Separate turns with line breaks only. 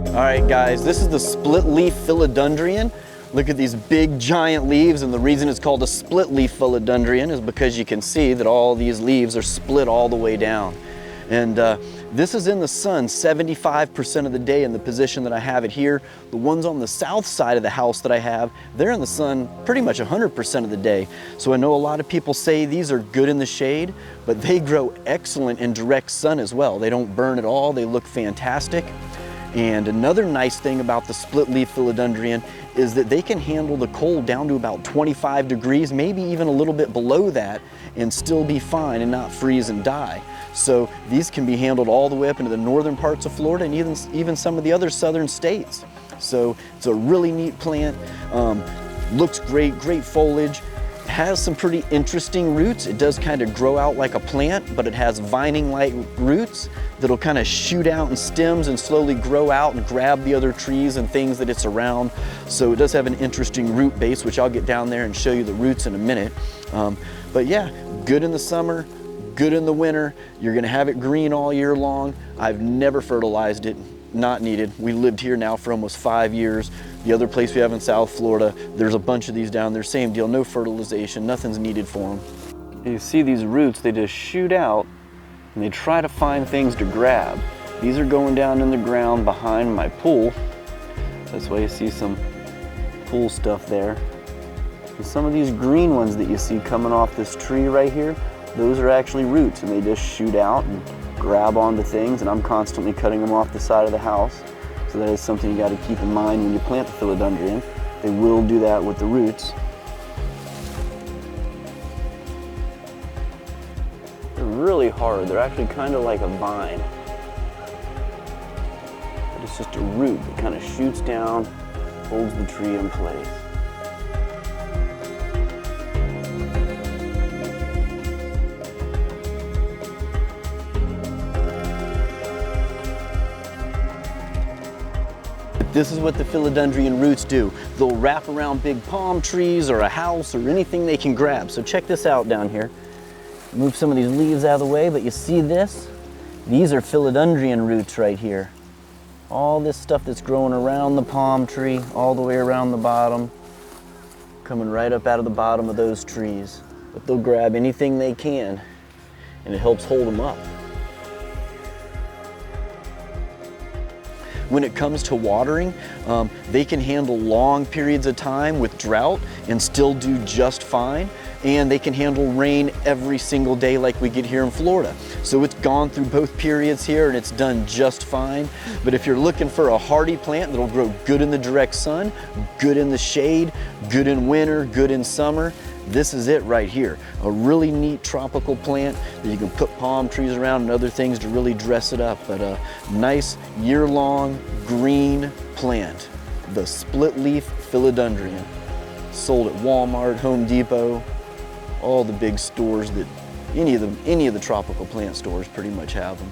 All right, guys, this is the split leaf philodendron. Look at these big giant leaves, and the reason it's called a split leaf philodendron is because you can see that all these leaves are split all the way down. And this is in the sun 75% of the day in the position that I have it here. The ones on the south side of the house that I have, they're in the sun pretty much 100% of the day. So I know a lot of people say these are good in the shade, but they grow excellent in direct sun as well. They don't burn at all, they look fantastic. And another nice thing about the split leaf philodendron is that they can handle the cold down to about 25 degrees, maybe even a little bit below that, and still be fine and not freeze and die. So these can be handled all the way up into the northern parts of Florida and even some of the other southern states. So it's a really neat plant, looks great, great foliage. Has some pretty interesting roots. It does kind of grow out like a plant, but it has vining-like roots that'll kind of shoot out in stems and slowly grow out and grab the other trees and things that it's around. So it does have an interesting root base, which I'll get down there and show you the roots in a minute. But yeah, good in the summer, good in the winter. You're gonna have it green all year long. I've never fertilized it, not needed. We lived here now for almost 5 years. The other place we have in South Florida, there's a bunch of these down there, same deal, no fertilization, nothing's needed for them. You see these roots, they just shoot out and they try to find things to grab. These are going down in the ground behind my pool. That's why you see some pool stuff there. And some of these green ones that you see coming off this tree right here, those are actually roots, and they just shoot out and grab onto things, and I'm constantly cutting them off the side of the house. So that is something you got to keep in mind when you plant the philodendron. They will do that with the roots. They're really hard. They're actually kind of like a vine. But it's just a root that kind of shoots down, holds the tree in place. This is what the philodendron roots do. They'll wrap around big palm trees or a house or anything they can grab. So check this out down here. Move some of these leaves out of the way, but you see this? These are philodendron roots right here. All this stuff that's growing around the palm tree, all the way around the bottom, coming right up out of the bottom of those trees. But they'll grab anything they can, and it helps hold them up. When it comes to watering, they can handle long periods of time with drought and still do just fine. And they can handle rain every single day like we get here in Florida. So it's gone through both periods here and it's done just fine. But if you're looking for a hardy plant that'll grow good in the direct sun, good in the shade, good in winter, good in summer, this is it right here. A really neat tropical plant that you can put palm trees around and other things to really dress it up. But a nice year-long green plant, the split leaf philodendron. Sold at Walmart, Home Depot, all the big stores that any of the tropical plant stores pretty much have them.